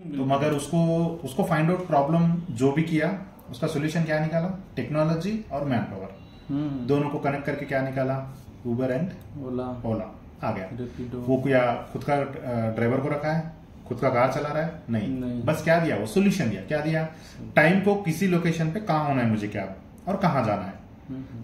तो मगर उसको उसको फाइंड आउट प्रॉब्लम जो भी किया, उसका सोल्यूशन क्या निकाला? टेक्नोलॉजी और मैन पावर दोनों को कनेक्ट करके क्या निकाला? उबर एंड ओला आ गया। वो क्या खुद का ड्राइवर को रखा है, खुद का कार चला रहा है? नहीं। बस क्या दिया? वो सोल्यूशन दिया। क्या दिया? टाइम को किसी लोकेशन पे कहाँ होना है मुझे, क्या और कहाँ जाना है,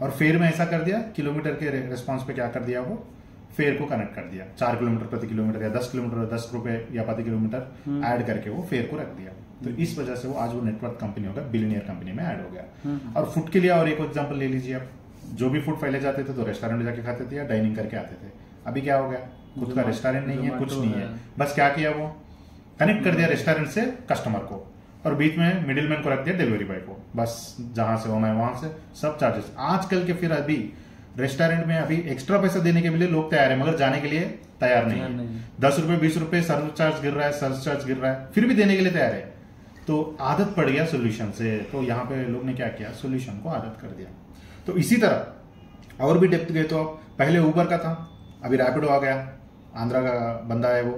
और फेयर में ऐसा कर दिया, किलोमीटर के रेस्पॉन्स पे क्या कर दिया? वो फेयर को कनेक्ट कर दिया। 4 किलोमीटर प्रति किलोमीटर या 10 किलोमीटर 10 रुपए या प्रति किलोमीटर ऐड करके वो फेयर को रख दिया। तो इस वजह से वो आज वो नेटवर्क कंपनी हो गया, बिलियनियर कंपनी में ऐड हो गया। और फूड के लिए और एक एग्जांपल ले लीजिए आप, जो भी फूड पहले जाते थे तो रेस्टोरेंट में जाके खाते थे या डाइनिंग करके आते थे। अभी क्या हो गया? खुद का रेस्टोरेंट नहीं है, कुछ नहीं है, बस क्या किया? वो कनेक्ट कर दिया रेस्टोरेंट से कस्टमर को, और बीच में मिडिलमैन को रख दिया डिलीवरी बॉय को। बस जहां से होना है वहां से सब चार्जेस। आजकल के फिर अभी रेस्टोरेंट में अभी एक्स्ट्रा पैसा देने के लिए लोग तैयार है, मगर जाने के लिए तैयार नहीं है। 10 रुपए 20 रुपए सर्विस चार्ज गिर रहा है, सर्विस चार्ज गिर रहा है, फिर भी देने के लिए तैयार है। तो आदत पड़ गया सोल्यूशन से। तो यहाँ पे लोग ने क्या किया? सोल्यूशन को आदत कर दिया। तो इसी तरह और भी डेप्थ गए तो आप, पहले उबर का था, अभी रैपिडो आ गया, आंध्रा का बंदा है वो।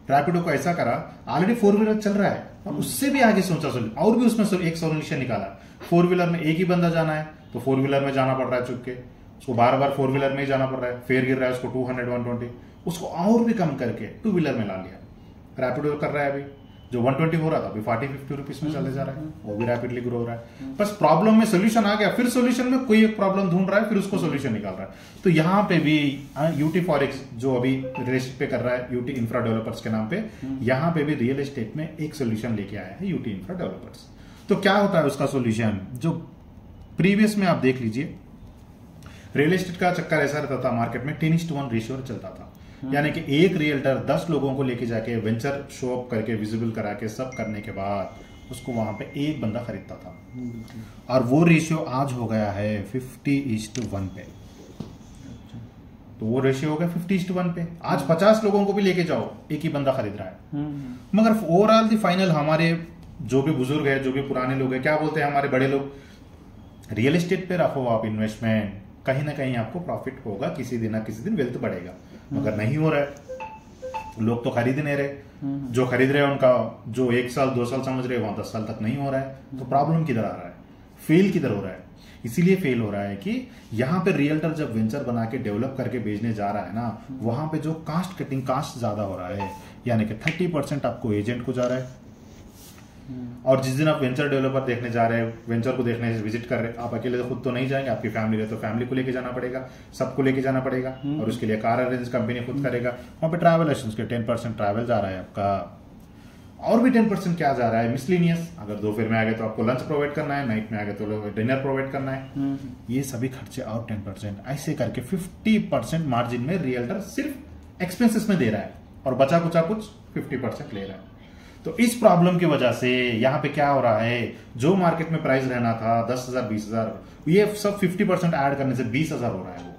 रैपिडो को ऐसा करा, ऑलरेडी 4 व्हीलर चल रहा है और उससे भी आगे सोचा और भी उसमें एक सोल्यूशन निकाला। 4 व्हीलर में एक ही बंदा जाना है तो 4 व्हीलर में जाना पड़ रहा है, चुप के उसको बार बार 4 व्हीलर में ही जाना पड़ रहा है, फेयर गिर रहा है उसको 200 120, उसको और भी कम करके 2 व्हीलर में ला लिया। रैपिडो कर रहा है अभी, जो 120 हो रहा था अभी 40-50 रुपीज में चले जा रहा है, वो भी रैपिडली ग्रो हो रहा है। बस प्रॉब्लम में सोल्यूशन आ गया, फिर सोल्यूशन में कोई एक प्रॉब्लम ढूंढ रहा है, फिर उसको सोल्यूशन निकाल रहा है। तो यहाँ पे भी यूटी फॉरेक्स जो अभी रियल एस्टेट पे कर रहा है, यूटी इंफ्रा डेवलपर्स के नाम पे, यहाँ पे भी रियल एस्टेट में एक सोल्यूशन लेके आया है यूटी इंफ्रा डेवलपर्स। तो क्या होता है उसका सोल्यूशन? जो प्रीवियस में आप देख लीजिए, रियल एस्टेट का चक्कर ऐसा रहता था मार्केट में 10:1 रेशियो चलता था, यानी कि एक रियल्टर 10 लोगों को लेके जाके वेंचर शो अप करके विजिबल करा के सब करने के बाद उसको वहां पे एक बंदा खरीदता था, और वो रेशियो आज हो गया है 50:1 पे। तो वो रेशियो हो गया 50:1 पे। आज 50 लोगों को भी लेके जाओ, एक ही बंदा खरीद रहा है। मगर ओवरऑल दी फाइनल हमारे जो भी बुजुर्ग है, जो भी पुराने लोग हैं, क्या बोलते हैं हमारे बड़े लोग? रियल एस्टेट पे रखो आप इन्वेस्टमेंट, कहीं ना कहीं आपको प्रॉफिट होगा, किसी दिन ना किसी दिन वेल्थ बढ़ेगा। मगर नहीं हो रहा है, लोग तो खरीद नहीं रहे। जो खरीद रहे हैं उनका जो 1 साल 2 साल समझ रहे हैं, वहां 10 साल तक नहीं हो रहा है। तो प्रॉब्लम किधर आ रहा है? फेल किधर हो रहा है? इसीलिए फेल हो रहा है कि यहाँ पे रियल्टर जब वेंचर बना के डेवलप करके बेचने जा रहा है ना, वहां पे जो कास्ट कटिंग कास्ट ज्यादा हो रहा है, यानी कि 30% आपको एजेंट को जा रहा है। और जिस दिन आप वेंचर डेवलपर देखने जा रहे हैं, वेंचर को देखने विजिट कर रहे हैं, आप अकेले तो खुद तो नहीं जाएंगे, आपकी फैमिली है तो फैमिली को लेके जाना पड़ेगा, सबको लेके जाना पड़ेगा, और उसके लिए कार अरेंज कंपनी खुद करेगा। वहां पे ट्रैवल एजेंट्स के 10% ट्रैवल जा रहा है आपका, और भी 10% क्या जा रहा है? मिसलिनियस। अगर दोपहर में आ गए तो आपको लंच प्रोवाइड करना है, नाइट में आ गए तो डिनर प्रोवाइड करना है, ये सभी खर्चे और 10%, ऐसे करके 50% मार्जिन में रियल्टर सिर्फ एक्सपेंसेस में दे रहा है, और बचा कुचा कुछ 50% ले रहा है। तो इस प्रॉब्लम की वजह से यहाँ पे क्या हो रहा है, जो मार्केट में प्राइस रहना था 10,000 20,000, ये सब 50% ऐड करने से 20,000 हो रहा है। वो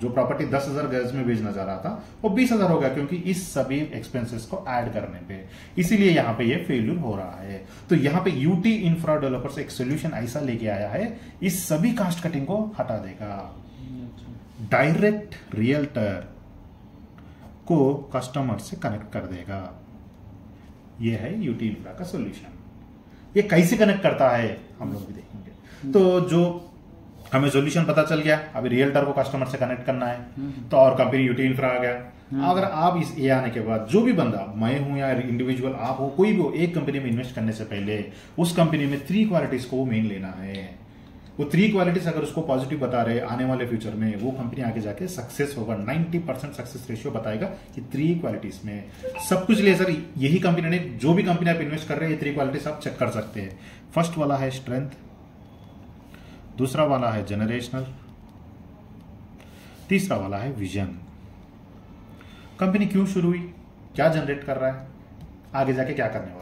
जो प्रॉपर्टी 10,000 गज में बेचना जा रहा था वो 20,000 हो गया, क्योंकि इस सभी एक्सपेंसेस को ऐड करने पे। इसीलिए यहाँ पे ये फेल्यूर हो रहा है। तो यहाँ पे यूटी इंफ्रा डेवलपर्स एक सोल्यूशन ऐसा लेके आया है, इस सभी कास्ट कटिंग को हटा देगा, डायरेक्ट रियल्टर को कस्टमर से कनेक्ट कर देगा। ये है यूटी इंफ्रा का सॉल्यूशन। ये कैसे कनेक्ट करता है हम लोग भी देखेंगे। तो जो हमें सॉल्यूशन पता चल गया, अभी रियल्टर को कस्टमर से कनेक्ट करना है, तो और कंपनी यूटी इंफ्रा आ गया। अगर आप इस ए आने के बाद जो भी बंदा, मैं हूं या इंडिविजुअल आप हो, कोई भी हो, एक कंपनी में इन्वेस्ट करने से पहले उस कंपनी में 3 क्वालिटीज को मेन लेना है। वो 3 क्वालिटीज अगर उसको पॉजिटिव बता रहे आने वाले फ्यूचर में, वो कंपनी आगे जाके सक्सेस होगा। 90% सक्सेस रेशियो बताएगा कि 3 क्वालिटीज में सब कुछ ले। सर यही कंपनी ने, जो भी कंपनी आप इन्वेस्ट कर रहे हैं, ये 3 क्वालिटीज आप चेक कर सकते हैं। फर्स्ट वाला है स्ट्रेंथ, दूसरा वाला है जनरेशनल, तीसरा वाला है विजन। कंपनी क्यों शुरू हुई, क्या जनरेट कर रहा है, आगे जाके क्या करने वाला है,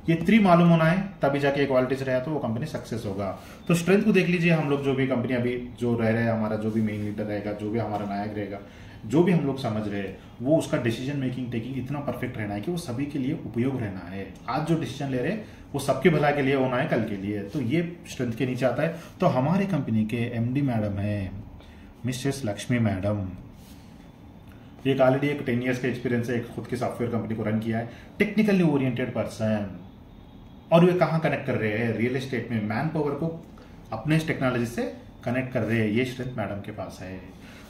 ये 3 मालूम होना है, तभी जाके क्वालिटीज रहा तो वो कंपनी सक्सेस होगा। तो स्ट्रेंथ को देख लीजिए, हम लोग जो भी कंपनी अभी जो रह रहे हैं, हमारा जो भी मेन लीडर रहेगा, जो भी हमारा नायक रहेगा, जो भी हम लोग समझ रहे हैं, वो उसका डिसीजन मेकिंग टेकिंग इतना परफेक्ट रहना है कि वो सभी के लिए उपयोग रहना है। आज जो डिसीजन ले रहे हैं वो सबके भला के लिए होना है, कल के लिए। तो ये स्ट्रेंथ के नीचे आता है। तो हमारे कंपनी के एमडी मैडम है मिसेस लक्ष्मी मैडम, एक ऑलरेडी एक 10 ईयर्स का एक्सपीरियंस है, एक खुद की सॉफ्टवेयर कंपनी को रन किया है, टेक्निकली ओरिएंटेड पर्सन, और वे कहाँ कनेक्ट कर रहे हैं, रियल एस्टेट में मैन पावर को अपने टेक्नोलॉजी से कनेक्ट कर रहे हैं, ये स्ट्रेंथ मैडम के पास है।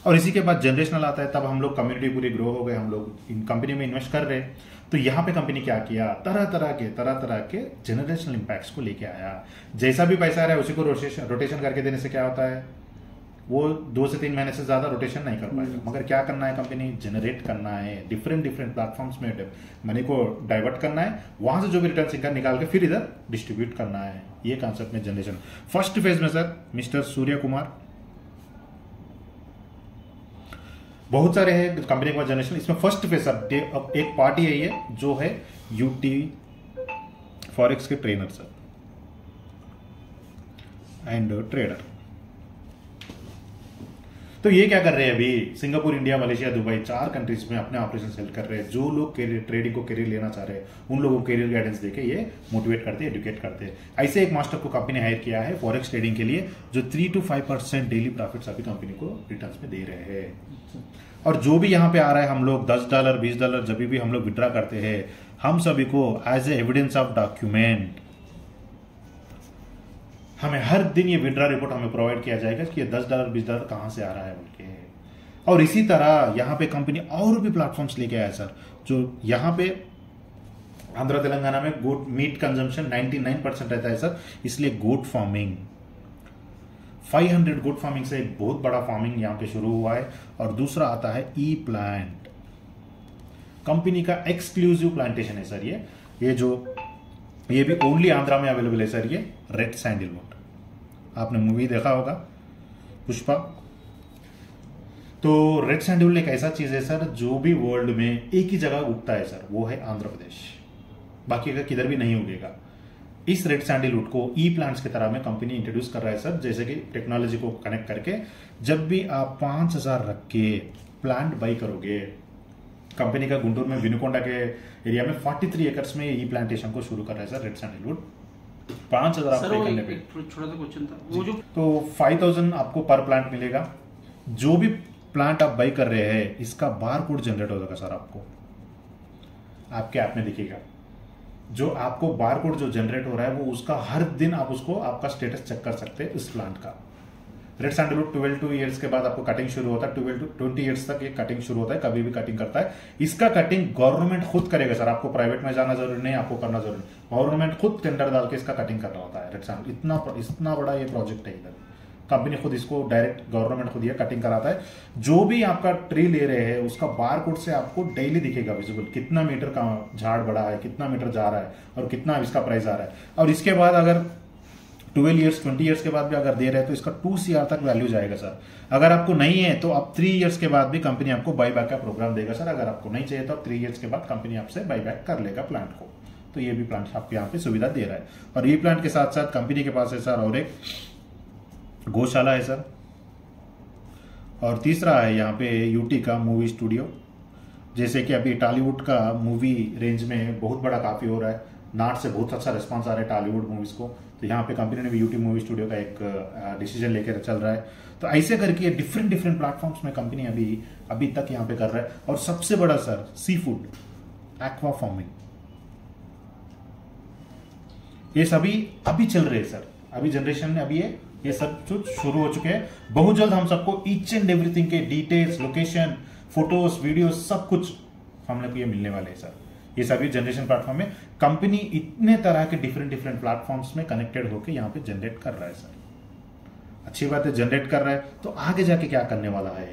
और इसी के बाद जनरेशनल आता है, तब हम लोग कम्युनिटी पूरी ग्रो हो गए, हम लोग इन कंपनी में इन्वेस्ट कर रहे हैं। तो यहाँ पे कंपनी क्या किया, तरह तरह के जनरेशनल इम्पैक्ट्स को लेके आया। जैसा भी पैसा आ रहा है उसी को रोटेशन करके देने से क्या होता है, वो 2 से 3 महीने से ज्यादा रोटेशन नहीं कर पाएगा। मगर क्या करना है, कंपनी जनरेट करना है, डिफरेंट प्लेटफॉर्म्स में मनी को डाइवर्ट करना है, वहां से जो भी रिटर्न इनकम निकाल के फिर इधर डिस्ट्रीब्यूट करना है। ये कॉन्सेप्ट में जनरेशन। फर्स्ट फेज में सर मिस्टर सूर्य कुमार, बहुत सारे हैं कंपनी के पास जनरेशन। इसमें फर्स्ट फेज सर एक पार्टी है ये जो है यूटी फॉरेक्स के ट्रेनर सर एंड ट्रेडर। तो ये क्या कर रहे हैं अभी, Singapore, India, Malaysia, Dubai, 4 countries में अपने ऑपरेशन सेल कर रहे हैं। जो लोग ट्रेडिंग को करियर लेना चाह रहे हैं उन लोगों को करियर गाइडेंस देके ये मोटिवेट करते हैं, एजुकेट करते हैं। ऐसे एक मास्टर को कंपनी हायर किया है फॉरेक्स ट्रेडिंग के लिए, जो 3 to 5% डेली प्रॉफिट्स अभी कंपनी को रिटर्न में दे रहे हैं। और जो भी यहाँ पे आ रहा है, हम लोग $10, $20 जब भी हम लोग विड्रा करते हैं, हम सभी को as a evidence of document हमें हर दिन ये विड्रा रिपोर्ट हमें प्रोवाइड किया जाएगा कि ये $10, $20 कहां से आ रहा है बोल के। और इसी तरह यहाँ पे कंपनी और भी प्लेटफॉर्म्स लेके आया सर, जो यहाँ पे आंध्र तेलंगाना में गोट मीट कंजम्पशन 99% रहता है सर, इसलिए गोट फार्मिंग 500 गोट फार्मिंग से एक बहुत बड़ा फार्मिंग यहाँ पे शुरू हुआ है। और दूसरा आता है ई प्लांट, कंपनी का एक्सक्लूसिव प्लांटेशन है सर ये भी ओनली आंध्रा में अवेलेबल है सर, ये रेड सैंडलवुड। आपने मूवी देखा होगा पुष्पा, तो रेड सैंडलवुड एक ऐसा चीज है सर जो भी वर्ल्ड में एक ही जगह उगता है सर, वो है आंध्र प्रदेश, बाकी का किधर भी नहीं उगेगा। इस रेड सैंडलवुड को ई प्लांट्स की तरह में कंपनी इंट्रोड्यूस कर रहा है सर, जैसे कि टेक्नोलॉजी को कनेक्ट करके जब भी आप 5000 रख के प्लांट बाई करोगे, कंपनी का गुंटूर में विनुकोंडा के एरिया में 43 एकर्स में ई प्लांटेशन को शुरू कर रहा है सर रेड सैंडलवुड। 5000 आप पे करने पे छोटा सा क्वेश्चन था वो जो, तो 5000 आपको पर प्लांट मिलेगा। जो भी प्लांट आप बाई कर रहे हैं इसका बारकोड जनरेट हो जाएगा सर, आपको आपके ऐप में दिखेगा। जो आपको बारकोड जो जनरेट हो रहा है वो उसका हर दिन आप उसको आपका स्टेटस चेक कर सकते हैं इस प्लांट का। रेड सैंडलवुड 12 ईयर्स के बाद आपको कटिंग शुरू होता है, 12 to 20 ईयर्स तक ये कटिंग शुरू होता है, कभी भी कटिंग करता है। इसका कटिंग गवर्नमेंट खुद करेगा सर, आपको प्राइवेट में जाना जरूरी नहीं, आपको करना जरूरी नहीं, गवर्नमेंट खुद टेंडर डाल के इसका कटिंग कर रहा होता है रेड सैंडलवुड। इतना बड़ा ये प्रोजेक्ट है इधर, कंपनी खुद इसको डायरेक्ट गवर्नमेंट खुद ये कटिंग कराता है। जो भी आपका ट्री ले रहे हैं उसका बारकोड से आपको डेली दिखेगा विजिबल, कितना मीटर का झाड़ बढ़ा है, कितना मीटर जा रहा है और कितना इसका प्राइस आ रहा है। और इसके बाद अगर 12 ईयर्स 20 ईयर्स के बाद भी अगर दे रहे हैं तो इसका 2 CR तक वैल्यू जाएगा सर। अगर आपको नहीं है तो आप 3 ईयर्स के बाद भी कंपनी आपको बाई बैक का प्रोग्राम देगा सर। अगर आपको नहीं चाहिए तो आप 3 ईयर्स के बाद कंपनी आपसे बाई बैक कर लेगा प्लांट को। तो ये भी प्लांट आपको यहाँ पे सुविधा दे रहा है। और ये प्लांट के साथ साथ कंपनी के पास है सर और एक गौशाला है सर, और तीसरा है यहाँ पे यूटी का मूवी स्टूडियो। जैसे कि अभी टॉलीवुड का मूवी रेंज में बहुत बड़ा काफी हो रहा है, नाट से बहुत अच्छा रिस्पांस आ रहा है टॉलीवुड मूवीज को, तो यहाँ पे कंपनी ने भी यूटी मूवी स्टूडियो का एक डिसीजन लेकर चल रहा है। तो ऐसे करके डिफरेंट प्लेटफॉर्म्स में कंपनी अभी तक यहाँ पे कर रहा है। और सबसे बड़ा sir sea food, aqua farming, ये सभी अभी चल रहे हैं सर, अभी जनरेशन में अभी ये सब कुछ शुरू हो चुके हैं। बहुत जल्द हम सबको ईच एंड एवरीथिंग के डिटेल्स, लोकेशन, फोटोज, वीडियोस सब कुछ हम लोग को ये मिलने वाले हैं सर। ये सभी जनरेशन प्लेटफॉर्म में कंपनी इतने तरह के डिफरेंट प्लेटफॉर्म्स में कनेक्टेड होकर यहाँ पे जनरेट कर रहा है सर। अच्छी बात है, जनरेट कर रहा है तो आगे जाके क्या करने वाला है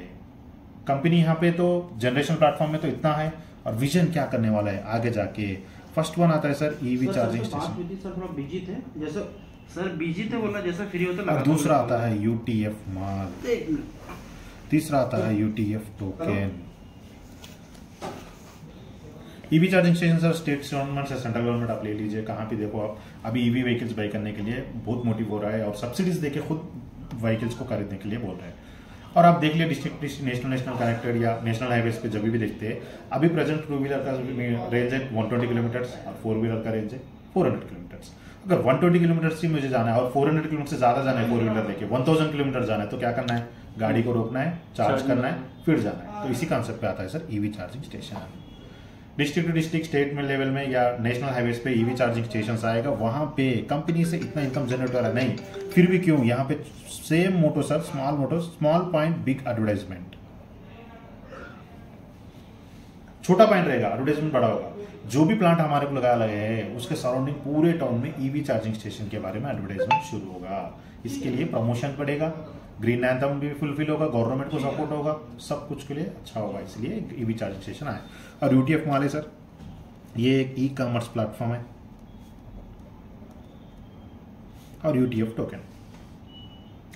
कंपनी यहाँ पे। तो जनरेशन प्लेटफॉर्म में तो इतना है, और विजन क्या करने वाला है आगे जाके। फर्स्ट वन आता है sir EV charging station. Sir थोड़ा बिजी थे, जैसा सर बिजी थे बोलना, जैसा फ्री होता और दूसरा आता है यूटीएफ माल, तीसरा आता है UTF token. EV charging station sir state government से सेंट्रल गवर्नमेंट आप ले लीजिए, कहाँ पे देखो आप अभी ईवी व्हीकल्स बाई करने के लिए बहुत मोटिव हो रहा है, और सब्सिडीज देके खुद व्हीकल्स को खरीदने के लिए बोल रहे हैं। और आप देख लिया डिस्ट्रिक्ट नेशनल कनेक्टेड या नेशनल हाईवेज पे जब भी देखते हैं, अभी प्रेजेंट 2 व्हीलर का रेंज है 120 किलोमीटर और 4 व्हीलर का रेंज है 400 किलोमीटर। अगर 120 किलोमीटर से मुझे जाना है और 400 किलोमीटर से ज्यादा जाना है 4 व्हीलर लेके 1000 किलोमीटर जाना है, तो क्या करना है, गाड़ी को रोकना है, चार्ज करना है, फिर जाना है। तो इसी कॉन्सेप्ट पे आता है sir EV charging station. District to district, state में लेवल में या नेशनल हाईवेज पे ईवी चार्जिंग स्टेशन आएगा। वहां पे कंपनी से इतना इनकम जनरेट हो रहा नहीं, फिर भी क्यों, यहाँ पे same motto sir, small point big advertisement. छोटा पॉइंट रहेगा, एडवर्टाइजमेंट बड़ा होगा। जो भी प्लांट हमारे को लगा लगे हैं उसके सराउंडिंग पूरे टाउन में ईवी चार्जिंग स्टेशन के बारे में एडवर्टाइजमेंट शुरू होगा। इसके लिए प्रमोशन बढ़ेगा, ग्रीन एंथम भी फुलफिल होगा, गवर्नमेंट को सपोर्ट होगा, सब कुछ के लिए अच्छा होगा। इसलिए ईवी चार्जिंग स्टेशन आए। और यूटीएफ वाले सर, ये एक ई कॉमर्स प्लेटफॉर्म है और यूटीएफ टोकन।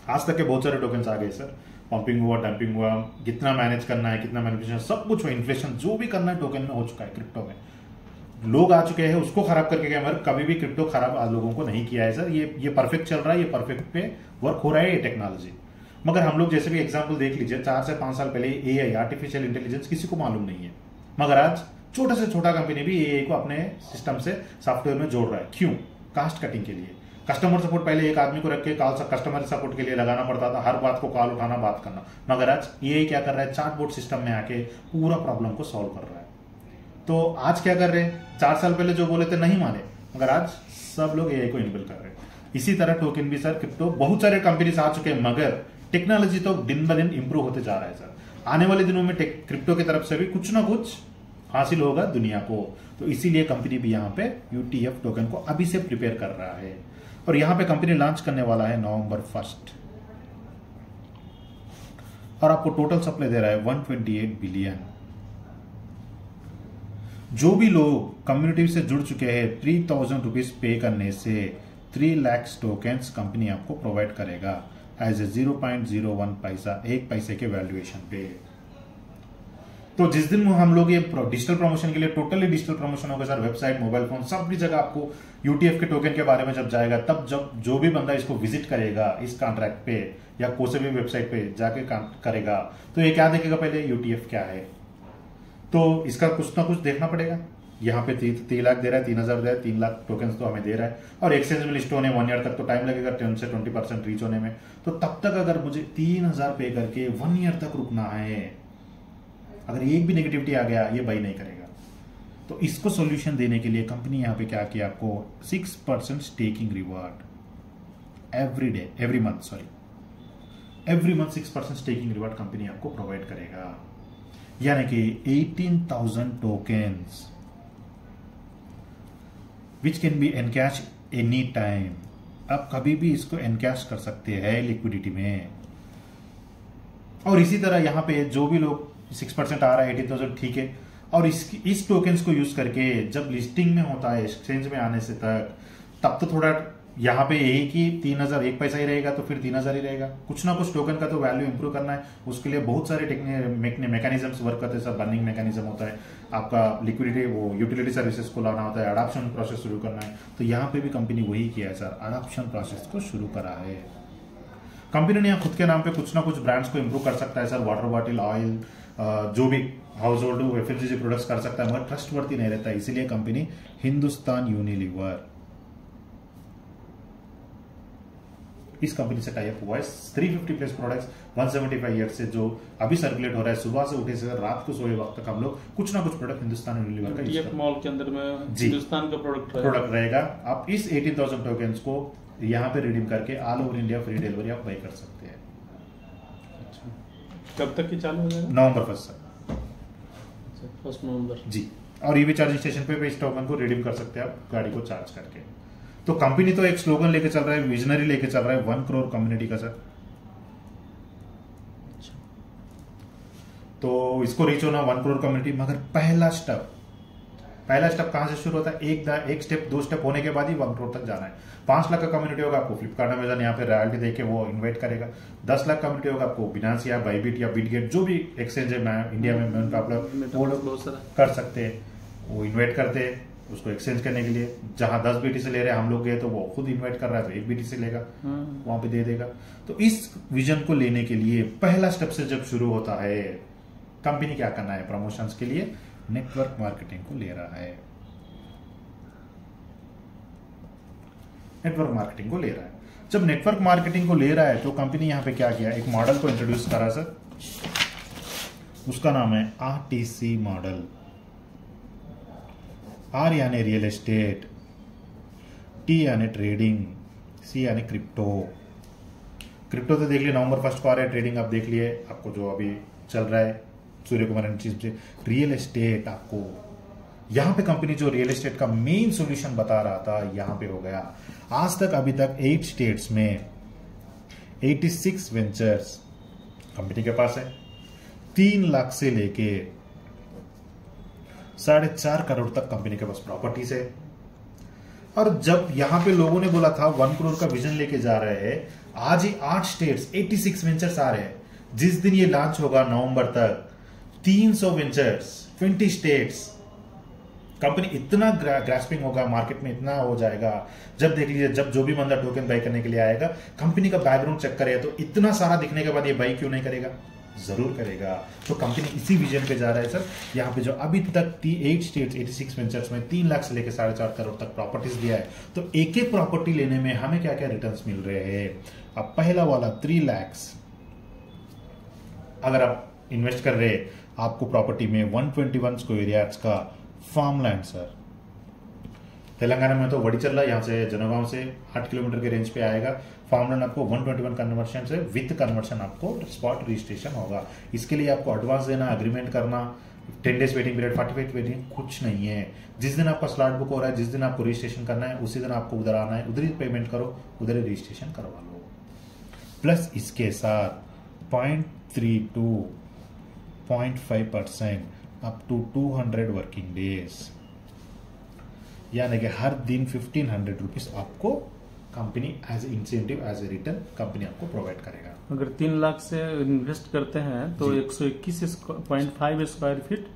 आज तक के बहुत सारे टोकन आ गए सर, पंपिंग हुआ, डंपिंग हुआ, कितना मैनेज करना है, कितना मैनिपुलेशन, सब कुछ हुआ, इन्फ्लेशन जो भी करना है टोकन में हो चुका है। क्रिप्टो में लोग आ चुके हैं, उसको खराब करके गए, मगर कभी भी क्रिप्टो खराब आज लोगों को नहीं किया है सर। ये परफेक्ट चल रहा है, ये परफेक्ट पे वर्क हो रहा है ये टेक्नोलॉजी। मगर हम लोग जैसे भी एग्जांपल देख लीजिए, 4 से 5 साल पहले एआई, आर्टिफिशियल इंटेलिजेंस किसी को मालूम नहीं है, मगर आज छोटे से छोटा कंपनी भी एआई को अपने सिस्टम से सॉफ्टवेयर में जोड़ रहा है। क्यों? कास्ट कटिंग के लिए। कस्टमर सपोर्ट पहले एक आदमी को रख के कॉल कस्टमर सपोर्ट के लिए लगाना पड़ता था, हर बात को कॉल उठाना, बात करना। मगर आज एआई क्या कर रहा है, चैटबॉट सिस्टम में आके पूरा प्रॉब्लम को सॉल्व कर रहा है। तो आज क्या कर रहे हैं, 4 साल पहले जो बोले थे नहीं माने, मगर आज सब लोग एआई को इनेबल कर रहे हैं। इसी तरह टोकन भी सर, क्रिप्टो बहुत सारे कंपनीज आ चुके हैं, मगर टेक्नोलॉजी तो दिन ब दिन इंप्रूव होते जा रहा है सर। आने वाले दिनों में क्रिप्टो की तरफ से भी कुछ ना कुछ हासिल होगा दुनिया को। तो इसीलिए कंपनी भी यहाँ पे यूटीएफ टोकन को अभी से प्रिपेयर कर रहा है। और यहाँ पे कंपनी लॉन्च करने वाला है November 1 और आपको टोटल सप्लाई दे रहा है 128 बिलियन। जो भी लोग कम्युनिटी से जुड़ चुके हैं 3000 रुपीज पे करने से 3 लाख टोकन्स कंपनी आपको प्रोवाइड करेगा एज ए 0.01 पैसा, 1 पैसे के वैल्यूएशन पे। तो जिस दिन हम लोग ये डिजिटल प्रमोशन के लिए टोटली डिजिटल प्रमोशन होगा सर, वेबसाइट, मोबाइल फोन, सब भी जगह आपको यूटीएफ के टोकन के बारे में जब जाएगा, तब जब जो भी बंदा इसको विजिट करेगा इस कॉन्ट्रैक्ट पे या कोई भी वेबसाइट पे जाके करेगा, तो ये क्या देखेगा, पहले यूटीएफ क्या है। तो इसका कुछ ना कुछ देखना पड़ेगा। यहाँ पे 3 लाख दे रहा है, 3000 दे रहा है, 3 लाख टोकन तो हमें दे रहा है। और एक्सचेंज में लिस्ट होने 1 ईयर तक तो टाइम लगेगा, 10 से 20% रीच होने में। तो तब तक अगर मुझे 3000 पे करके 1 ईयर तक रुकना है, अगर एक भी नेगेटिविटी आ गया, ये बाई नहीं करेगा। तो इसको सॉल्यूशन देने के लिए कंपनी यहाँ पे क्या किया, आपको 6% staking reward every month 6% staking reward company आपको प्रोवाइड करेगा। यानी कि 18,000 tokens which can be encash any time. आप कभी भी इसको एनकैश कर सकते हैं लिक्विडिटी में। और इसी तरह यहाँ पे जो भी लोग 6% आ रहा है 18,000, ठीक है। और इस टोकन्स को यूज करके जब लिस्टिंग में होता है एक्सचेंज में आने से तब तो थोड़ा यहाँ पे यही कि 3000 1 पैसा ही रहेगा, तो फिर 3000 ही रहेगा। कुछ ना कुछ टोकन का तो वैल्यू इंप्रूव करना है, उसके लिए बहुत सारे मैकेनिज्म्स वर्क करते हैं सर। बर्निंग मैकेनिज्म होता है, आपका लिक्विडिटी वो यूटिलिटी सर्विसेज को लाना होता है, अडॉप्शन प्रोसेस शुरू करना है। तो यहाँ पे भी कंपनी वही किया है सर, अडॉप्शन प्रोसेस को शुरू करा है। कंपनी ने खुद के नाम पे कुछ ना कुछ ब्रांड्स को इंप्रूव कर सकता है सर, वाटर बॉटल, ऑयल, जो भी हाउस होल्ड एफएमसीजी प्रोडक्ट्स कर सकता है, मगर ट्रस्टवर्थी नहीं रहता है। इसीलिए कंपनी हिंदुस्तान यूनिलीवर इस कंपनी से टाई अप हुआ है। 350 प्लस प्रोडक्ट्स 175 ईयर से जो अभी सर्कुलेट हो रहा है, सुबह से उठे से रात को सोए वक्त तक हम लोग कुछ ना कुछ प्रोडक्ट हिंदुस्तान यूनिलीवर का यूज करते हैं। मॉल के अंदर में हिंदुस्तान का प्रोडक्ट रहेगा। आप इस 18,000 टोकन्स को यहाँ पे रिडीम करके all over India free delivery आप बाई कर सकते हैं। अच्छा, कब तक की चालू हो जाएगा? November 1 sir. 1 नवंबर जी। और ईवी चार्जिंग स्टेशन पे इस टोकन को रिडीम कर सकते हैं आप गाड़ी को चार्ज करके। तो कंपनी तो एक स्लोगन लेके चल रहा है, विजनरी लेके चल रहा है 1 करोड़ कम्युनिटी का सर। तो इसको रीच होना 1 करोड़ कम्युनिटी, मगर पहला स्टेप कहां से शुरू होता है? एक स्टेप 2 स्टेप होने के बाद ही 1 करोड़ तक जाना है। 5 लाख का कम्युनिटी होगा, आपको फ्लिपकार्ट, अमेजन यहाँ पे रॉयल्टी देके वो इन्वाइट करेगा। 10 लाख कम्युनिटी होगा, आपको बिनांस या बाइबिट या बिटगेट जो भी एक्सचेंज है इंडिया में कर सकते हैं, वो इन्वाइट करते हैं उसको एक्सचेंज करने के लिए। जहां 10 बीटी से ले रहे हैं हम लोग गए तो वो खुद इन्वाइट कर रहा है, तो 1 बीटी से लेगा, वहां पे दे देगा। तो इस विजन को लेने के लिए पहला स्टेप से जब शुरू होता है, कंपनी क्या करना है, प्रमोशंस के लिए नेटवर्क मार्केटिंग को ले रहा है। जब नेटवर्क मार्केटिंग को ले रहा है तो कंपनी यहां पे क्या किया, एक मॉडल को इंट्रोड्यूस करा सर। उसका नाम है RTC मॉडल। R यानी रियल एस्टेट, T यानी ट्रेडिंग, C यानी क्रिप्टो। क्रिप्टो तो देख लिया, नवंबर 1 को आ रहा है। ट्रेडिंग आप देख लिए, आपको जो अभी चल रहा है सूर्य कुमार चीज से। रियल एस्टेट आपको यहां पे कंपनी जो रियल एस्टेट का मेन सॉल्यूशन बता रहा था यहां पे हो गया। आज तक अभी तक 8 स्टेट्स में 86 वेंचर्स कंपनी के पास है। 3 लाख से लेके 4.5 करोड़ तक कंपनी के पास प्रॉपर्टीज है। और जब यहां पे लोगों ने बोला था 1 करोड़ का विजन लेके जा रहे हैं, आज ही 8 स्टेट्स 86 वेंचर्स आ रहे हैं। जिस दिन ये लॉन्च होगा नवंबर तक 300 वेंचर्स 20 स्टेट्स, कंपनी इतना ग्रास्पिंग होगा मार्केट में, इतना हो जाएगा। जब देख लीजिए, जब जो भी बंदा टोकन बाई करने के लिए आएगा, कंपनी का बैकग्राउंड चेक करेगा तो इतना सारा दिखने के बाद ये बाई क्यों नहीं करेगा? जरूर करेगा। तो कंपनी इसी विजन पे जा रहा है सर। यहाँ पे जो अभी तक 8 स्टेट्स 86 वेंचर्स में 3 लाख से लेकर 4.5 करोड़ तक प्रॉपर्टीज दिया है। तो एक एक प्रॉपर्टी लेने में हमें क्या क्या रिटर्न्स मिल रहे हैं? अब पहला वाला 3 लाख अगर आप इन्वेस्ट कर रहे हैं, आपको प्रॉपर्टी में 121 स्क्वायर यार्ड्स का फार्म लैंड सर। तेलंगाना में तो वड़ी चल रहा है, यहाँ से जनगांव से 8 किलोमीटर के रेंज पे आएगा। फार्म लैंड आपको 121 कन्वर्शन से विथ कन्वर्शन आपको स्पॉट रजिस्ट्रेशन होगा। इसके लिए आपको एडवांस देना, एग्रीमेंट करना, 10 डेज वेटिंग पीरियड, 45 वेटिंग कुछ नहीं है। जिस दिन आपका स्लॉट बुक हो रहा है, जिस दिन आपको रजिस्ट्रेशन करना है, उसी दिन आपको उधर आना है, उधर ही पेमेंट करो, उधर ही रजिस्ट्रेशन करवा लो। प्लस इसके साथ 0.32 0.5% अप टू 200 वर्किंग डेज, यानी कि हर दिन 1500 रुपीज आपको company as incentive, as a return company आपको प्रोवाइड करेगा। अगर 3 लाख से इन्वेस्ट करते हैं तो 121.5 स्क्वायर फीट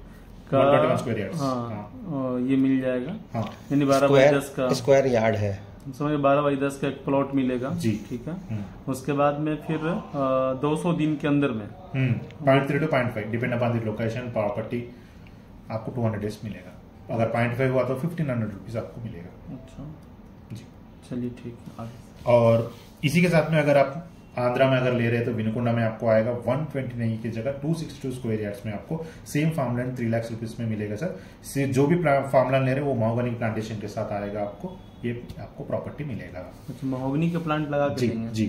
का 121 स्क्वायर यार्ड्स, हाँ, ये मिल जाएगा। हाँ, यानी 12/10 का स्क्वायर यार्ड है, समझ 12/10 का एक प्लॉट मिलेगा जी। ठीक है। उसके बाद में फिर 200 दिन के अंदर में 0.3 to 0.5 depend upon the location property आपको 200 डेज मिलेगा। अगर 0.5 हुआ तो 1500 रुपीज आपको मिलेगा। अच्छा जी, चलिए ठीक है आगे। और इसी के साथ में अगर आप आंध्रा में अगर ले रहे हैं तो विनुकोंडा में आपको आएगा 129 की जगह 262 स्क्वायर यार्ड्स में आपको सेम फार्मलैंड 3 लाख रुपीज में मिलेगा सर। से जो भी फार्मलैंड ले रहे हैं वो महोगनी प्लांटेशन के साथ आएगा, आपको ये आपको प्रॉपर्टी मिलेगा। अच्छा, महोगनी के प्लांट लगा के जी देंगे। जी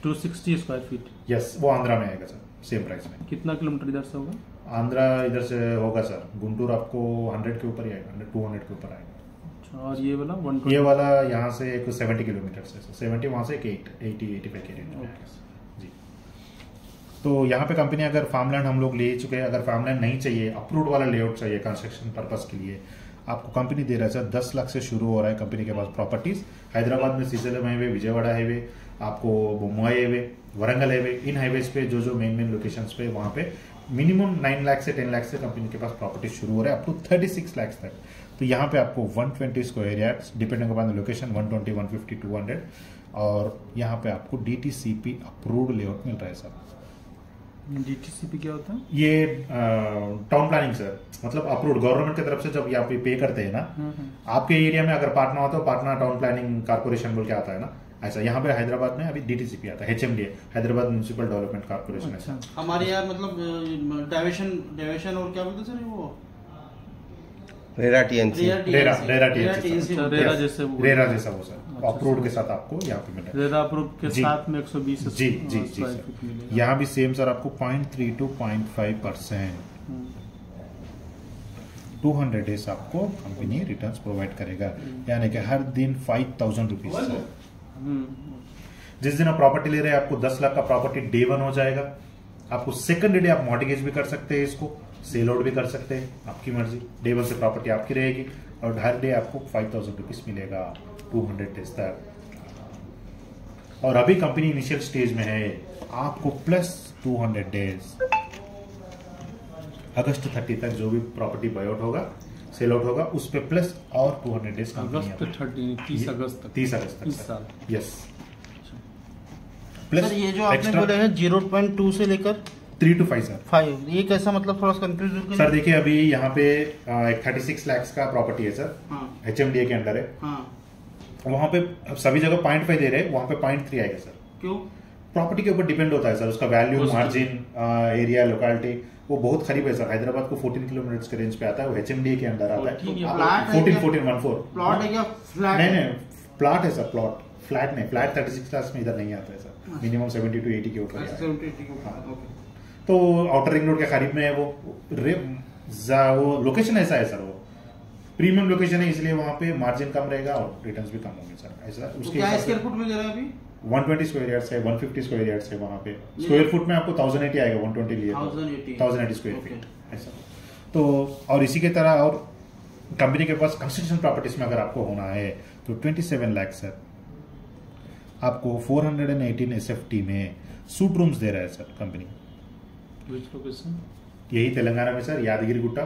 260 स्क्वायर फीट, यस, वो आंध्रा में आएगा सर सेम प्राइस में। कितना किलोमीटर इधर से होगा? आंध्रा इधर से होगा सर, गुंटूर आपको 100 के ऊपर ही आएगा, 200 के ऊपर आएगा। अच्छा, और ये वाला 120? ये वाला यहाँ से एक 70 किलोमीटर से, 70 वहां से एक 80-85 के रेंज में जी। तो यहाँ पे कंपनी अगर फार्मलैंड हम लोग ले चुके हैं, अगर फार्मलैंड नहीं चाहिए, अप्रूव्ड वाला लेआउट चाहिए कंस्ट्रक्शन पर्पस के लिए, आपको कंपनी दे रहा है सर 10 लाख से शुरू हो रहा है कंपनी के पास प्रॉपर्टीज। हैदराबाद में सीसलम हाईवे, विजयवाड़ा हाईवे, आपको मुंबई हाईवे, वरंगल हाईवे, इन हाईवेज पे जो मेन लोकेशंस पे वहां पे मिनिमम 9 लाख से 10 लाख से कंपनी के पास प्रॉपर्टी शुरू हो रहा है, अप टू 36 लाख तक। तो यहाँ पे आपको 120 square yards depending upon the location, 120, 150, 200, और यहाँ पे आपको DTCP अप्रूव्ड लेआउट मिल रहा है सर। DTCP क्या होता है? ये टाउन प्लानिंग सर, मतलब अप्रूव्ड गवर्नमेंट की तरफ से जब यहाँ पे करते हैं ना, आपके एरिया में अगर पाटना होता है, पाटना टाउन प्लानिंग कारपोरेशन बोल के आता है ना, ऐसा यहाँ पे हैदराबाद में अभी DTCP आता है, HMDA, Hyderabad municipal development corporation. ऐसा हमारे यहाँ मतलब डाइवेशन और क्या बोलते सर वो रेरा TNC, रेरा रेरा जैसा वो सर अप्रूव्ड के साथ आपको यहाँ पे मिलेगा। रेरा अप्रूव के साथ में 120 जी जी जी सर। यहाँ भी सेम सर आपको 0.3 to 0.5% 200 डेज आपको कंपनी रिटर्न्स प्रोवाइड करेगा, यानी कि हर दिन 5,000 रुपीज सर। जिस दिन आप प्रॉपर्टी ले रहे हैं, आपको 10 लाख का प्रॉपर्टी डे 1 हो जाएगा। आपको सेकंड डे आप मॉर्गेज भी कर सकते हैं, इसको सेल आउट भी कर सकते हैं, आपकी मर्जी। डे 1 से प्रॉपर्टी आपकी रहेगी और हर डे आपको 5,000 रुपीज मिलेगा 200 डेज तक। और अभी कंपनी इनिशियल स्टेज में है, आपको प्लस 200 डेज अगस्त 30 तक जो भी प्रॉपर्टी बायआउट होगा, सेल आउट होगा, उस पे प्लस और 200 डेज अगस्त 30 अगस्त तक, 30 अगस्त तक इस साल। यस। सर ये जो आपने बोले हैं 0.2 से लेकर 3 to 5 सर। 5, ये कैसा मतलब थोड़ा कंफ्यूज सर देखिए, अभी यहाँ पे एक 36 लाख का प्रॉपर्टी है सर, HMDA के अंडर है। हाँ, वहां पे अब सभी जगह 0.5 दे रहे हैं, वहां पे 0.3 आएगा सर। क्यों? प्रॉपर्टी के ऊपर डिपेंड होता है सर, उसका वैल्यू, मार्जिन, एरिया, लोकेलिटी, वो बहुत करीब है सर। हैदराबाद को 14 किलोमीटर के रेंज पे आता है, वो HMDA के अंदर आता है। 14 प्लॉट है क्या? फ्लैट? नहीं, प्लॉट है सर, प्लॉट, फ्लैट नहीं। फ्लैट 36 क्लास में इधर नहीं आता है सर, मिनिमम 70 to 80 के ऊपर है। 70 के ऊपर, ओके। तो आउटर रिंग रोड के करीब में है वो लोकेशन ऐसा है सर, वो प्रीमियम लोकेशन है, इसलिए वहां पे मार्जिन कम रहेगा और रिटर्न्स भी कम होंगे सर। ऐसा उसके क्या स्क्वायर फुट में दे रहा है अभी? 120 स्क्वायर यार्ड्स है, 150 स्क्वायर यार्ड्स है वहां पे। स्क्वायर फुट में आपको 1080 आएगा, 120 लिए 1080 स्क्वायर फीट ऐसा। तो और इसी के तरह और कंपनी के पास कंस्ट्रक्शन प्रॉपर्टीज में अगर आपको होना है तो 27 लाख सर आपको 418 SFT में सूट रूम्स दे रहा है सर कंपनी। यही तेलंगाना में सर, यादगिरी गुट्टा,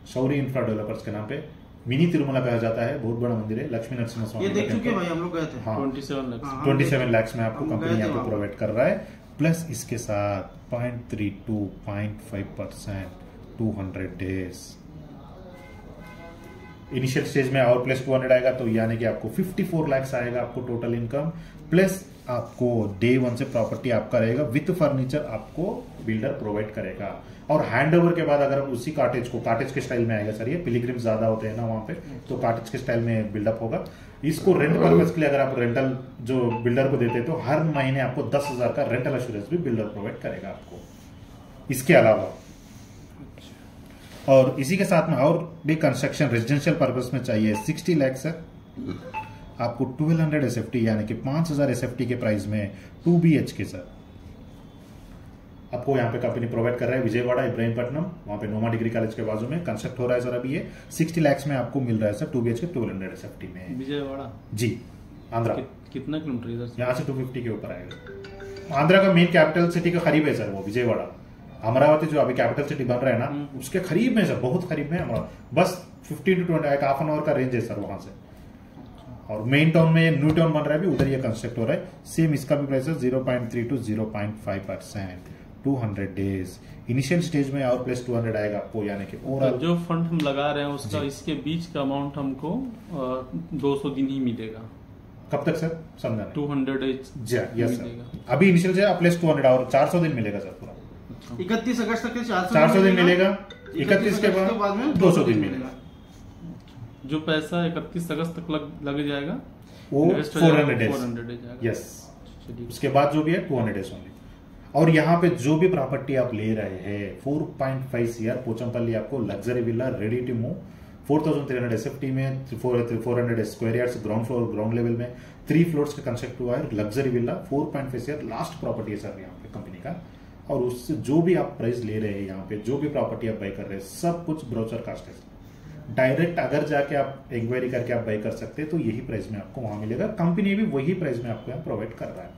शौरी इंफ्रा डेवलपर्स के नाम पे मिनी तिरुमला कहा जाता है, बहुत बड़ा मंदिर है, लक्ष्मी नरसिम्हा स्वामी। ये देख चुके भाई, हम लोग गए थे। हाँ, 27 लाख में आपको कंपनी आपको प्रोवाइड कर रहा है, प्लस इसके साथ 0.32 0.5% 200 डेज इनिशियल स्टेज में, और प्लस 200 आएगा तो यानी कि आपको 54 लाख आएगा आपको टोटल इनकम। प्लस आपको डे 1 से प्रॉपर्टी आपका रहेगा, विथ फर्नीचर आपको बिल्डर प्रोवाइड करेगा। और हैंडओवर के बाद अगर उसी कॉटेज को, कॉटेज के स्टाइल में आएगा सर, ये पिलग्रिम्स ज्यादा होते हैं ना वहां पे, तो कॉटेज के स्टाइल में बिल्डअप होगा। इसको रेंट पर्पज के लिए अगर आप रेंटल जो बिल्डर को देते तो हर महीने आपको 10,000 का रेंटल एश्योरेंस भी बिल्डर प्रोवाइड करेगा आपको। इसके अलावा और इसी के साथ में और भी कंस्ट्रक्शन रेजिडेंशियल पर्पस में चाहिए 60 लाख सर आपको 1200 SFT यानी कि 5000 SFT के प्राइस में 2 BHK सर आपको यहाँ पे कंपनी प्रोवाइड कर रहा है। विजयवाड़ा, इब्राहिमपट्टनम, वहां पे नोमा डिग्री कॉलेज के बाजू में कंस्ट्रक्ट हो रहा है सर अभी ये। 60 लाख में आपको मिल रहा है सर 2 BHK 1200 SFT में। विजयवाड़ा जी, आंध्रा। कितना किलोमीटर इधर से? यहाँ से 250 के ऊपर आएगा। आंध्रा का मेन कैपिटल सिटी का करीब है सर वो विजयवाड़ा। अमरावती जो अभी कैपिटल सिटी बन रहा है ना, उसके करीब में सर, बहुत करीब में अमरावती, बस 15 to 20 हाफ एन आवर का रेंज है सर वहां से। और मेन टाउन में न्यू टाउन बन रहा है भी, उधर ये कंस्ट्रक्ट हो रहा है। सेम इसका भी प्राइस है 0.3 to 0.5% 200 डेज इनिशियल स्टेज में, और प्लस 200 आएगा आपको यानी कि ओवरऑल जो फंड हम लगा रहे हैं उसका इसके बीच का अमाउंट हमको 200 दिन ही मिलेगा। कब तक सर? समझा 200 डेज यस सर। अभी इनिशियल से प्लस 200 और 400 दिन मिलेगा सर पूरा। 31 अगस्त तक 400 दिन मिलेगा, 31 के बाद में 200 दिन मिलेगा। जो पैसा 31 अगस्त तक लग जाएगा वो 400 डेज जाएगा। यस, उसके बाद जो भी है 200 डेज ओनली। और यहाँ पे जो भी प्रॉपर्टी आप ले रहे हैं 4.5 CR पोचमपल्ली आपको luxury villa ready to move 4300 SFT में 400 square yards ground floor ground level में 3 फ्लोर्स का कंस्ट्रक्ट हुआ है luxury villa 4.5 CR last property है सर यहाँ पे कंपनी का। और उससे जो भी आप प्राइस ले रहे हैं यहाँ पे जो भी प्रॉपर्टी आप बाई कर रहे हैं सब कुछ ब्रोचर कास्ट है। डायरेक्ट अगर जाके आप इंक्वायरी करके आप बाई कर सकते हैं तो यही प्राइस में आपको वहां मिलेगा। कंपनी भी वही प्राइस में आपको यहाँ प्रोवाइड कर रहा है।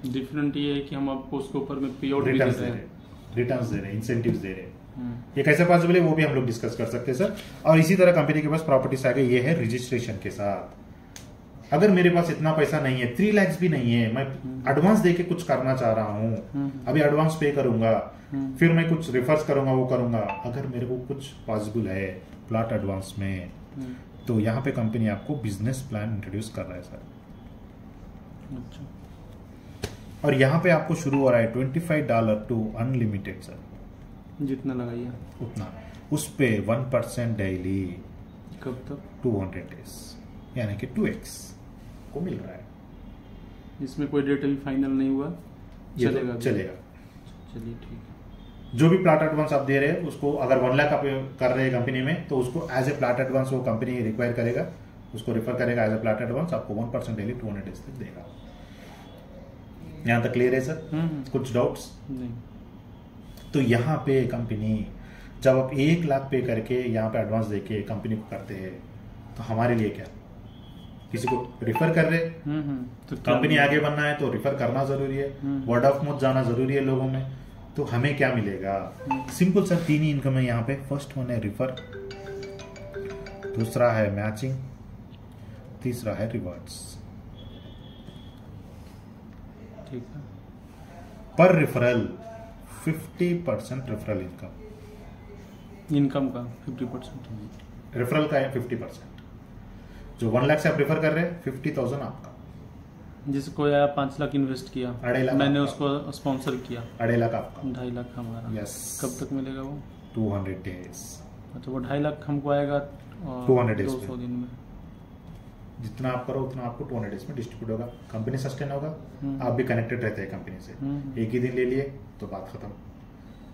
डिफरेंट ये है कि हम आपको उसके ऊपर में पे-आउट रिटर्न्स दे रहे हैं, इंसेंटिव्स दे रहे हैं। ये कैसे पॉसिबल है वो भी हम लोग डिस्कस कर सकते हैं सर। और इसी तरह कंपनी के पास प्रॉपर्टीज आ गई, ये है रजिस्ट्रेशन के साथ। अगर मेरे पास इतना पैसा नहीं है, 3 लाख भी नहीं है, मैं एडवांस देके कुछ करना चाह रहा हूँ, अभी एडवांस पे करूंगा, फिर मैं कुछ रिफर्स करूंगा वो करूंगा, अगर मेरे को कुछ पॉसिबल है प्लॉट एडवांस में, तो यहाँ पे कंपनी आपको बिजनेस प्लान इंट्रोड्यूस कर रहा है सर। अच्छा। और यहाँ पे आपको शुरू हो रहा है $25 टू अनलिमिटेड सर, जितना लगाइए उतना, उस पे 1% डेली। कब तक? 200 डेज यानी कि 2x को मिल रहा है। इसमें कोई डेट अभी फाइनल नहीं हुआ, चलेगा? चलेगा। चलिए ठीक है। जो भी प्लॉट एडवांस आप दे रहे हैं उसको अगर 1 लाख आप कर रहे हैं कंपनी में तो उसको एज ए प्लॉट एडवांस वो कंपनी रिक्वायर करेगा, उसको रेफर करेगा एज ए प्लॉट एडवांस, आपको 1% डेली 200 डेज तक देगा। यहाँ तक क्लियर है सर? कुछ डाउट्स नहीं। तो यहाँ पे कंपनी जब आप 1 लाख पे करके यहाँ पे एडवांस देके कंपनी को करते हैं तो हमारे लिए क्या, किसी को रिफर कर रहे, तो कंपनी आगे बनना है तो रिफर करना जरूरी है, वर्ड ऑफ माउथ जाना जरूरी है लोगों में, तो हमें क्या मिलेगा? सिंपल सर 3 ही इनकम है यहाँ पे। फर्स्ट वन है रिफर, दूसरा है मैचिंग, तीसरा है रिवॉर्ड्स। ठीक है। पर रेफरल 50% रेफरल इनकम का 50%, रेफरल का है 50%। जो 1 लाख से आप रेफर कर रहे हैं 50,000 आपका, जैसे कोई आया 5 लाख इन्वेस्ट किया, 2.5 लाख मैंने आपका। उसको स्पॉन्सर किया, 2.5 लाख आपका। 2.5 लाख हमारा। यस। कब तक मिलेगा वो? 200 डेज। अच्छा, वो 2.5 लाख हमको आएगा 200 days 200 दिन में। जितना आप करो उतना आपको 200 डेज में डिस्ट्रीब्यूट होगा, कंपनी सस्टेन होगा, आप भी कनेक्टेड रहते हैं कंपनी से। एक ही दिन ले लिए तो बात खत्म।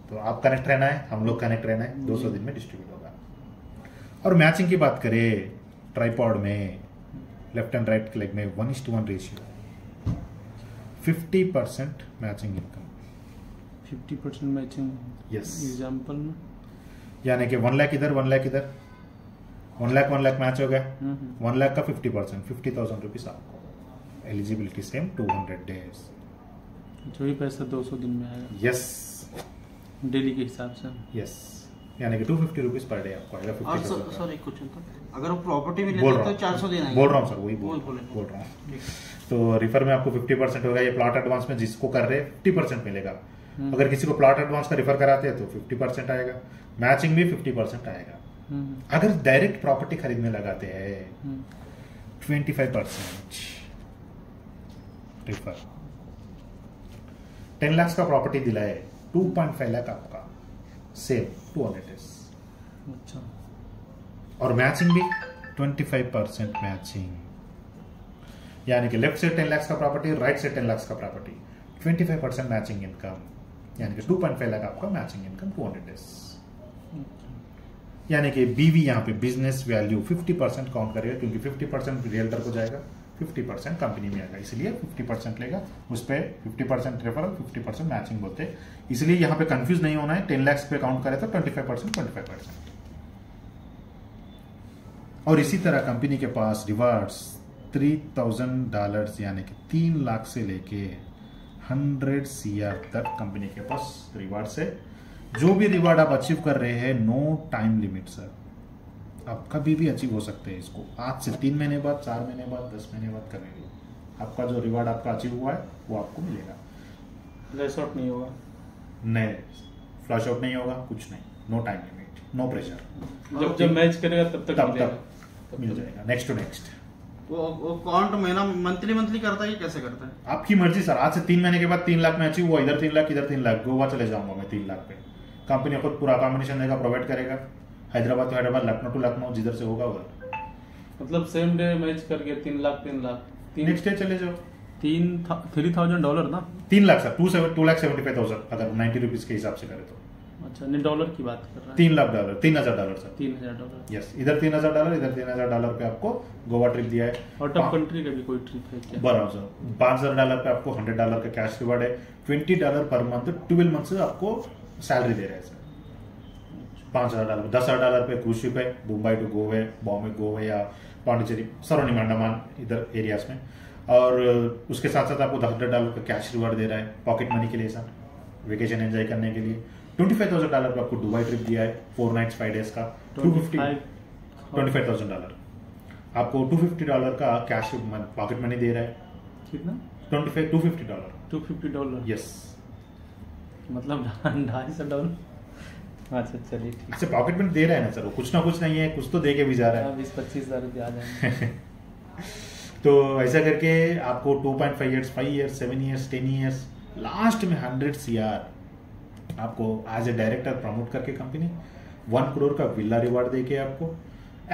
तो आप कनेक्ट रहना है, हम लोग कनेक्ट रहना है, 200 दिन में डिस्ट्रीब्यूट होगा। और मैचिंग की बात करें, ट्राइपॉड में लेफ्ट एंड राइट लेग में 1:1 ratio, 50% matching income. 50% matching. Yes. Example में यानी कि 1 लाख इधर 1 लाख इधर, 1 लाख मैच हो गया, 1 लाख का 50%, 50,000 रुपीज आपको। Eligibility same 200 days. जो ही पैसा 200 दिन में आएगा। यस डेली के हिसाब से। यस, यानी कि 250 रुपीज पर डे आपको आएगा। और 50,000 सर एक क्वेश्चन था, अगर वो प्रॉपर्टी में बोल लेते रहा तो 400 दिन हूँ आएंगे। बोल रहा हूँ सर, वही बोल बोल रहा हूँ। तो रिफर में आपको 50% होगा। ये प्लॉट एडवांस में जिसको कर रहे हैं 50% मिलेगा। अगर किसी को प्लॉट एडवांस का रिफर कराते हैं तो 50% आएगा, मैचिंग भी 50% आएगा। अगर डायरेक्ट प्रॉपर्टी खरीदने लगाते हैं 25% रिफर। 10 लाख का प्रॉपर्टी दिलाए, 2.5 लाख आपका सेम 200 डेज। अच्छा, और मैचिंग भी 25% मैचिंग, यानी कि लेफ्ट से 10 लाख का प्रॉपर्टी, राइट से 10 लाख का प्रॉपर्टी, 25% मैचिंग इनकम, यानी कि 2.5 लाख आपका मैचिंग इनकम 200 डेज। यानी कि बीवी यहाँ पे बिजनेस वैल्यू 50% काउंट करेगा, क्योंकि 50% रियल्टर को जाएगा, 50% कंपनी में आएगा, इसलिए 50% लेगा। उस पर 50% रेफरल, 50% मैचिंग बोलते हैं। इसलिए यहाँ पे कंफ्यूज नहीं होना है। 10 लाख पे काउंट करे तो 25%। और इसी तरह कंपनी के पास रिवार्ड्स $3,000 यानी कि 3 लाख से लेके 100 CR तक कंपनी के पास रिवार्ड्स है। जो भी रिवार्ड आप अचीव कर रहे हैं, नो टाइम लिमिट सर, आप कभी भी अचीव हो सकते हैं इसको। आज से 3 महीने बाद, 4 महीने बाद, 10 महीने बाद करेंगे, आपका जो रिवार्ड आपका अचीव हुआ है वो आपको मिलेगा। फ्लैश आउट नहीं होगा, नहीं फ्लैश आउट नहीं होगा, कुछ नहीं, no time limit, no pressure. जब मैच करेगा तब तक मिल जाएगा, नेक्स्ट टू नेक्स्ट। वो काउंट महीना मंथली करता है, कैसे करता है? आपकी मर्जी सर। आज से 3 महीने के बाद 3 लाख में अचीव हुआ, इधर 3 लाख, इधर 3 लाख, गोवा चले जाऊंगा मैं 3 लाख पे। कंपनी खुद पूरा अकोमोडेशन देगा, प्रोवाइड करेगा, हैदराबाद तो हैदराबाद, लखनऊ टू लखनऊ, जिधर से होगा उधर। मतलब सेम डे मैच करके 3 लाख नेक्स्ट डे चले जाओ। $3,000 ना? 3 लाख सर, 2,75,000 अगर 90 रुपीज के हिसाब से करे तो। अच्छा, नहीं डॉलर की बात कर रहा है। $3,00,000, $3,000 सर। $3,000। यस, इधर $3,000, इधर $3,000 पे आपको गोवा ट्रिप दिया है। आउट ऑफ कंट्री का भी कोई ट्रिप है क्या? बराबर सर। $5,000 पे आपको $100 का कैश रिवार्ड है। $20 पर मंथ, 12 मंथ से आपको सैलरी दे रहे हैं सर। $5,000, $10,000 पे क्रूज शिप है, मुंबई टू गोवे, बॉम्बे गोवे या पांडिचेरी, सराउंडिंग अंडमान इधर एरियाज में। और उसके साथ साथ आपको $10,000 का कैश रिवार्ड दे रहा है पॉकेट मनी के लिए सर, वेकेशन एंजॉय करने के लिए। $25,000 पे आपको दुबई ट्रिप दिया है, 4 नाइट्स 5 डेज का। $25,000 आपको $250 का कैश पॉकेट मनी दे रहा है। कितना? $250। $250। यस, मतलब $250। अच्छा चलिए ठीक अच्छा पॉकेट मनी दे रहा है ना सर, वो कुछ ना कुछ नहीं है, कुछ तो दे के भी जा रहा है। 20-25 हज़ार रुपये आ जाएंगे। तो ऐसा करके आपको 2.5 years, 5 years, 7 years, 10 years, last में 100 CR आपको एज ए डायरेक्टर प्रमोट करके कंपनी 1 करोड़ का विला रिवार्ड देके आपको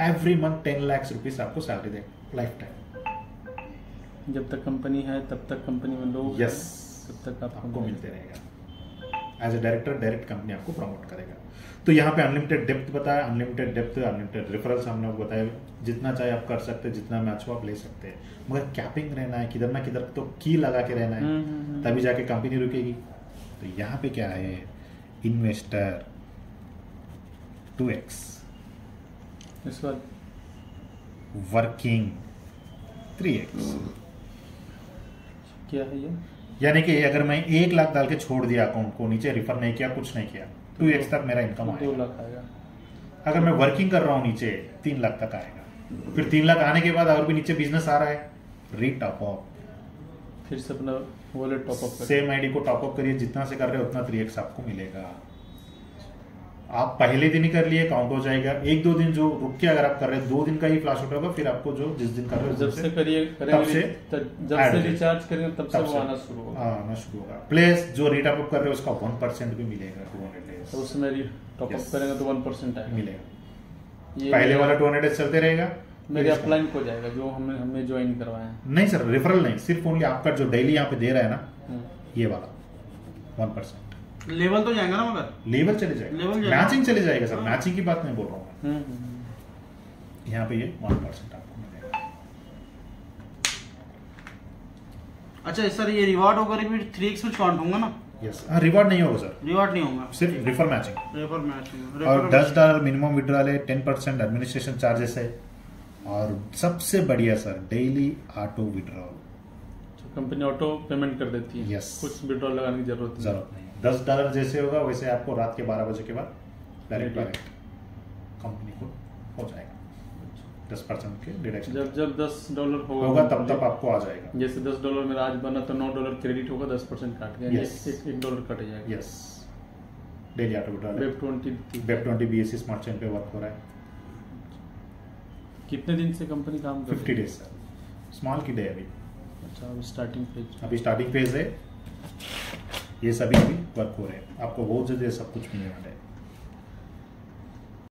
एवरी मंथ 10 लाख रुपीज आपको सैलरी दे लाइफ टाइम। जब तक कंपनी है तब तक कंपनी में लोग यस, तब तक आपको मिलते रहेगा। As a director direct company आपको प्रमोट करेगा। तो यहाँ पे अनलिमिटेड डेप्थ बताया, अनलिमिटेड डेप्थ, अनलिमिटेड रेफरल्स हमने आपको बताया, जितना चाहे आप कर सकते हैं, जितना मैच हो आप ले सकते हैं, मगर कैपिंग रहना है, किधर ना किधर तो की लगा के रहना है, तभी जाके कंपनी रुकेगी। तो यहाँ पे क्या है, इन्वेस्टर 2x, इस बार वर्किंग 3x। क्या है ये? यानी कि अगर मैं 1 लाख डाल के छोड़ दिया अकाउंट को, नीचे रिफर नहीं किया, कुछ नहीं किया, 2x तक मेरा इनकम आएगा। 2 लाख आएगा। अगर मैं वर्किंग कर रहा हूँ नीचे 3 लाख तक आएगा। फिर 3 लाख आने के बाद और भी नीचे बिजनेस आ रहा है, री टॉप अप, फिर से अपना wallet top up same ID को टॉप अप करिए, जितना से कर रहे हो उतना 3x आपको मिलेगा। आप पहले दिन ही कर लिए काउंट हो जाएगा। 1-2 दिन जो रुक के अगर आप कर रहे हैं 2 दिन का ही फ्लैश आउट होगा, फिर आपको जो जिस दिन कर रहे हो जब से करिए तब से जब से रिचार्ज करेंगे तब से वो आना शुरू होगा। आना शुरू होगा। प्लस जो रेट आप कर रहे हो उसका 1% भी मिलेगा 200 डेज। तो उसमें टॉप अप करेंगे तो 1% आएगा मिलेगा। पहले वाला 200 डेज चलते रहेगा, मेरे अपलाइन हो जाएगा जो हमने ज्वाइन करवाया है। नहीं सर, रेफरल नहीं, सिर्फ ओनली आपका जो डेली यहाँ पे दे रहा है ना, ये वाला 1%। लेवल तो जाएगा ना, मगर लेवल चले जाएगा, मैचिंग चले जाएगा सर, मैचिंग की बात नहीं बोल रहा हूँ। यहाँ पे ये 1% आपको मिलेगा। अच्छा सर, ये रिवार्ड होकर भी 3x में काउंट होगा ना? यस, हाँ, रिवॉर्ड नहीं होगा सर, रिवार्ड नहीं होगा, सिर्फ रेफर मैचिंग। रेफर मैचिंग और $10 मिनिमम विड्रॉल है, 10% एडमिनिस्ट्रेशन चार्जेस है, और सबसे बढ़िया sir daily auto withdrawal. Company auto payment कर देती है। यस, कुछ विड्रॉल लगाने की जरूरत नहीं। $10 जैसे होगा वैसे आपको रात के 12 बजे के बाद डायरेक्ट कंपनी को हो जाएगा 10% के डिडक्शन। जब $10 होगा तब आपको आ जाएगा। जैसे $10 मेरा आज बना तो $9 क्रेडिट होगा, 10% काट गया, $1 कट जाएगा। Yes, daily auto withdrawal. वेब20 BSE स्मार्ट चेन पे वर्क हो रहा है। कितने दिन से कंपनी काम कर रही है? 50 डेज सर, स्मॉल की डे अभी। अच्छा, अभी स्टार्टिंग फेज है, ये सभी अभी वर्क हो रहे हैं। आपको बहुत जल्दी सब कुछ मिलने वाला है।